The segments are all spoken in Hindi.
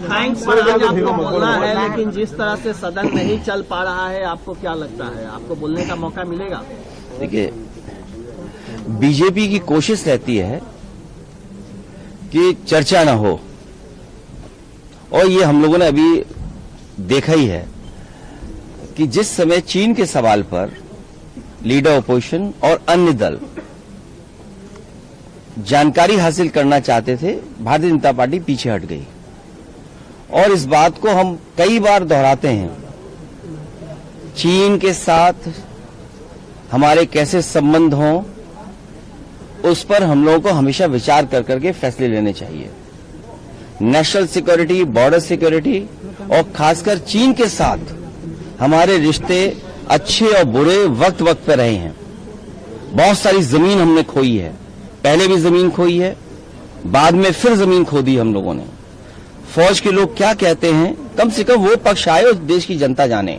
थैंक्स पर आज आपको बोलना है, लेकिन जिस तरह से सदन नहीं चल पा रहा है, आपको क्या लगता है, आपको बोलने का मौका मिलेगा? देखिए, बीजेपी की कोशिश रहती है कि चर्चा न हो, और ये हम लोगों ने अभी देखा ही है कि जिस समय चीन के सवाल पर लीडर ऑपोजिशन और अन्य दल जानकारी हासिल करना चाहते थे, भारतीय जनता पार्टी पीछे हट गई। और इस बात को हम कई बार दोहराते हैं, चीन के साथ हमारे कैसे संबंध हों, उस पर हम लोगों को हमेशा विचार कर करके फैसले लेने चाहिए। नेशनल सिक्योरिटी, बॉर्डर सिक्योरिटी और खासकर चीन के साथ हमारे रिश्ते अच्छे और बुरे वक्त वक्त पे रहे हैं। बहुत सारी जमीन हमने खोई है, पहले भी जमीन खोई है, बाद में फिर जमीन खो दी हम लोगों ने। फौज के लोग क्या कहते हैं, कम से कम वो पक्ष आए और देश की जनता जाने।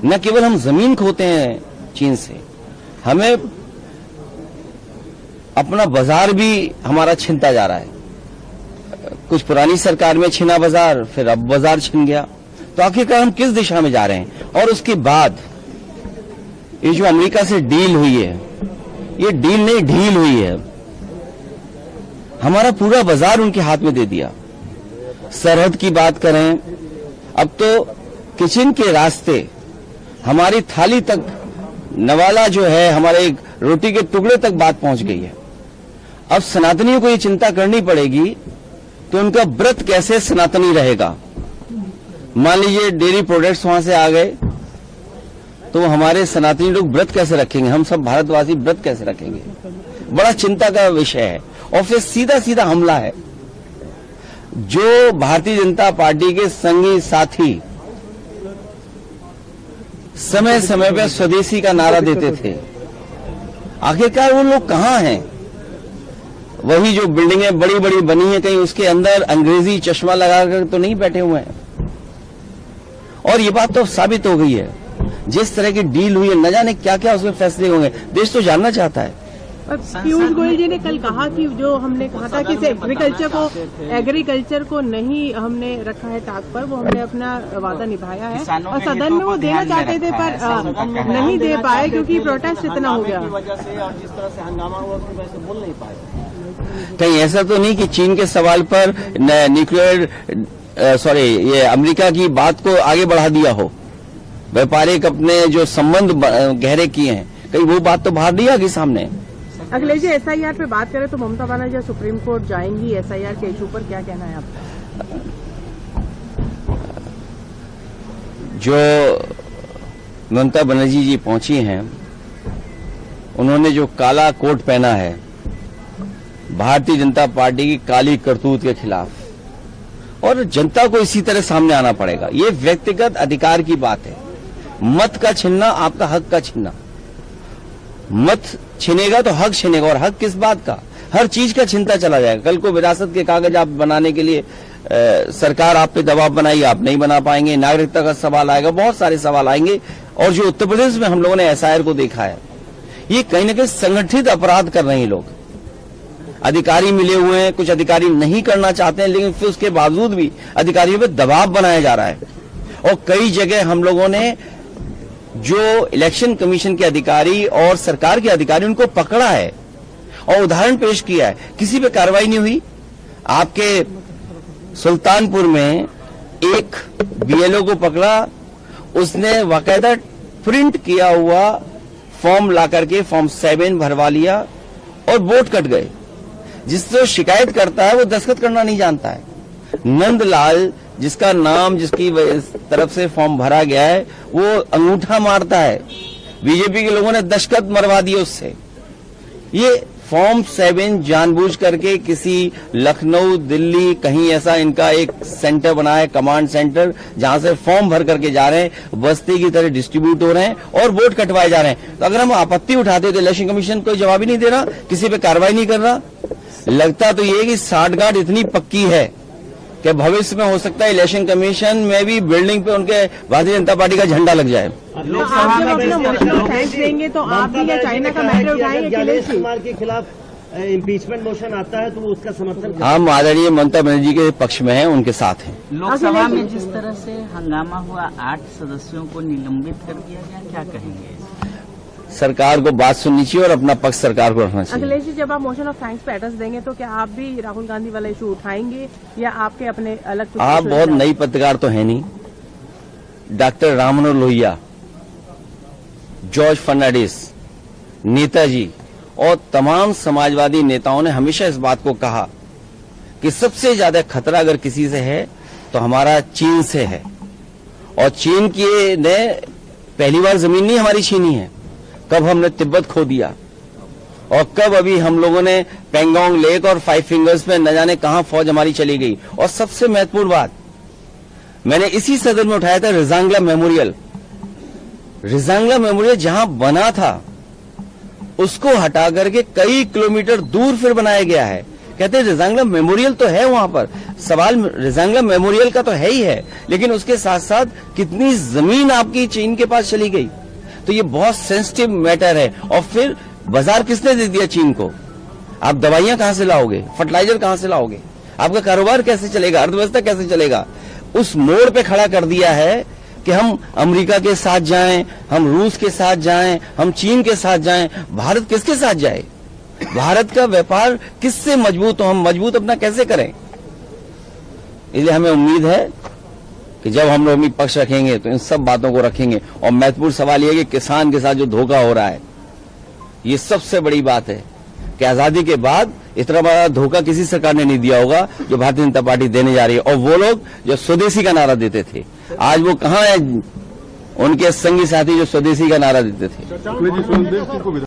न केवल हम जमीन खोते हैं चीन से, हमें अपना बाजार भी हमारा छिनता जा रहा है। कुछ पुरानी सरकार में छिना बाजार, फिर अब बाजार छिन गया। तो आखिरकार हम किस दिशा में जा रहे हैं? और उसके बाद ये जो अमेरिका से डील हुई है, ये डील नहीं ढील हुई है। हमारा पूरा बाजार उनके हाथ में दे दिया। सरहद की बात करें, अब तो किचन के रास्ते हमारी थाली तक, नवाला जो है हमारे रोटी के टुकड़े तक बात पहुंच गई है। अब सनातनियों को ये चिंता करनी पड़ेगी कि उनका व्रत कैसे सनातनी रहेगा। मान लीजिए डेयरी प्रोडक्ट्स वहां से आ गए, तो हमारे सनातनी लोग व्रत कैसे रखेंगे, हम सब भारतवासी व्रत कैसे रखेंगे? बड़ा चिंता का विषय है। और फिर सीधा सीधा हमला है। जो भारतीय जनता पार्टी के संगी साथी समय समय पर स्वदेशी का नारा देते थे, आखिरकार वो लोग कहां हैं? वही जो बिल्डिंगें बड़ी बड़ी बनी हैं, कहीं उसके अंदर अंग्रेजी चश्मा लगाकर तो नहीं बैठे हुए हैं। और ये बात तो साबित हो गई है, जिस तरह की डील हुई है, न जाने क्या क्या उसमें फैसले होंगे। देश तो जानना चाहता है। पीयूष गोयल जी ने कल कहा कि जो हमने कहा था कि एग्रीकल्चर को नहीं हमने रखा है टाक पर, वो हमने अपना वादा निभाया है। और सदन में वो देना चाहते थे पर नहीं दे पाए क्योंकि प्रोटेस्ट इतना हो गया। वजह से और जिस तरह से हंगामा हुआ उसकी वजह से बोल नहीं पाए। कहीं ऐसा तो नहीं कि चीन के सवाल पर न्यूक्लियर ये अमेरिका की बात को आगे बढ़ा दिया हो, व्यापारिक अपने जो संबंध गहरे किए हैं, कहीं वो बात तो बाहर नहीं आ गई सामने। अखिलेश जी, एसआईआर पे बात करें तो ममता बनर्जी सुप्रीम कोर्ट जाएंगी एसआईआर के इशू पर, क्या कहना है आपका? जो ममता बनर्जी जी पहुंची हैं, उन्होंने जो काला कोट पहना है भारतीय जनता पार्टी की काली करतूत के खिलाफ, और जनता को इसी तरह सामने आना पड़ेगा। ये व्यक्तिगत अधिकार की बात है। मत का छीनना आपका हक का छीनना। मत छीनेगा तो हक छीनेगा, और हक किस बात का? हर चीज का छीनता चला जाएगा। कल को विरासत के कागज आप बनाने के लिए सरकार आप पे दबाव बनाएगी, आप नहीं बना पाएंगे। नागरिकता का सवाल आएगा, बहुत सारे सवाल आएंगे। और जो उत्तर प्रदेश में हम लोगों ने एसआईआर को देखा है, ये कहीं न कहीं संगठित अपराध कर रहे हैं लोग। अधिकारी मिले हुए हैं, कुछ अधिकारी नहीं करना चाहते हैं, लेकिन फिर उसके बावजूद भी अधिकारियों पे दबाव बनाया जा रहा है। और कई जगह हम लोगों ने जो इलेक्शन कमीशन के अधिकारी और सरकार के अधिकारी, उनको पकड़ा है और उदाहरण पेश किया है, किसी पे कार्रवाई नहीं हुई। आपके सुल्तानपुर में एक बीएलओ को पकड़ा, उसने बाकायदा प्रिंट किया हुआ फॉर्म ला करके फॉर्म 7 भरवा लिया और वोट कट गए। जिससे शिकायत करता है वो दस्तखत करना नहीं जानता है। नंदलाल जिसका नाम, जिसकी तरफ से फॉर्म भरा गया है, वो अंगूठा मारता है। बीजेपी के लोगों ने दस्तखत मरवा दिए उससे। ये फॉर्म 7 जानबूझ करके किसी लखनऊ, दिल्ली, कहीं ऐसा इनका एक सेंटर बना है, कमांड सेंटर, जहां से फॉर्म भर करके जा रहे हैं, बस्ती की तरह डिस्ट्रीब्यूट हो रहे हैं और वोट कटवाए जा रहे हैं। तो अगर हम आपत्ति उठाते तो इलेक्शन कमीशन कोई जवाब ही नहीं दे रहा, किसी पे कार्रवाई नहीं कर रहा। लगता तो ये कि साठगांठ इतनी पक्की है कि भविष्य में हो सकता है इलेक्शन कमीशन में भी बिल्डिंग पे उनके भारतीय जनता पार्टी का झंडा लग जाए। आप जब अपना थैंक्स देंगे तो आप भी या चाइना का मैटर उठाएंगे? के खिलाफ इम्पीचमेंट मोशन आता है तो वो उसका समर्थन हम आदरणीय ममता बनर्जी के पक्ष में हैं, उनके साथ हैं। लोकसभा में जिस तरह से हंगामा हुआ, 8 सदस्यों को निलंबित कर दिया गया, क्या कहेंगे? सरकार को बात सुननी चाहिए और अपना पक्ष सरकार को रखना चाहिए। अखिलेश जी, जब आप मोशन ऑफ थैंक्स पे एड्रेस देंगे तो क्या आप भी राहुल गांधी वाला इशू उठाएंगे या आपके अपने अलग कुछ आप issues बहुत हैं? नई पत्रकार तो है नहीं। डॉक्टर राम मनोहर लोहिया, जॉर्ज फर्नांडिस, नेताजी और तमाम समाजवादी नेताओं ने हमेशा इस बात को कहा कि सबसे ज्यादा खतरा अगर किसी से है तो हमारा चीन से है। और चीन की ने पहली बार जमीन नहीं हमारी छीनी है। कब हमने तिब्बत खो दिया और कब अभी हम लोगों ने पेंगोंग लेक और 5 फिंगर्स में न जाने कहां फौज हमारी चली गई। और सबसे महत्वपूर्ण बात मैंने इसी सदन में उठाया था, रिजांगला मेमोरियल। रिजांगला मेमोरियल जहां बना था उसको हटा करके कई किलोमीटर दूर फिर बनाया गया है। कहते हैं रिजांगला मेमोरियल तो है वहां पर, सवाल रिजांगला मेमोरियल का तो है ही है, लेकिन उसके साथ साथ कितनी जमीन आपकी चीन के पास चली गई। तो ये बहुत सेंसिटिव मैटर है। और फिर बाजार किसने दे दिया चीन को? आप दवाइयां कहां से लाओगे, फर्टिलाइजर कहां से लाओगे, आपका कारोबार कैसे चलेगा, अर्थव्यवस्था कैसे चलेगा? उस मोड़ पे खड़ा कर दिया है कि हम अमेरिका के साथ जाएं, हम रूस के साथ जाएं, हम चीन के साथ जाएं। भारत किसके साथ जाए? भारत का व्यापार किससे मजबूत हो? हम मजबूत अपना कैसे करें? इसलिए हमें उम्मीद है कि जब हम लोग पक्ष रखेंगे तो इन सब बातों को रखेंगे। और महत्वपूर्ण सवाल यह है कि किसान के साथ जो धोखा हो रहा है, ये सबसे बड़ी बात है कि आजादी के बाद इतना बड़ा धोखा किसी सरकार ने नहीं दिया होगा जो भारतीय जनता पार्टी देने जा रही है। और वो लोग जो स्वदेशी का नारा देते थे, आज वो कहां है? उनके संगी साथी जो स्वदेशी का नारा देते थे।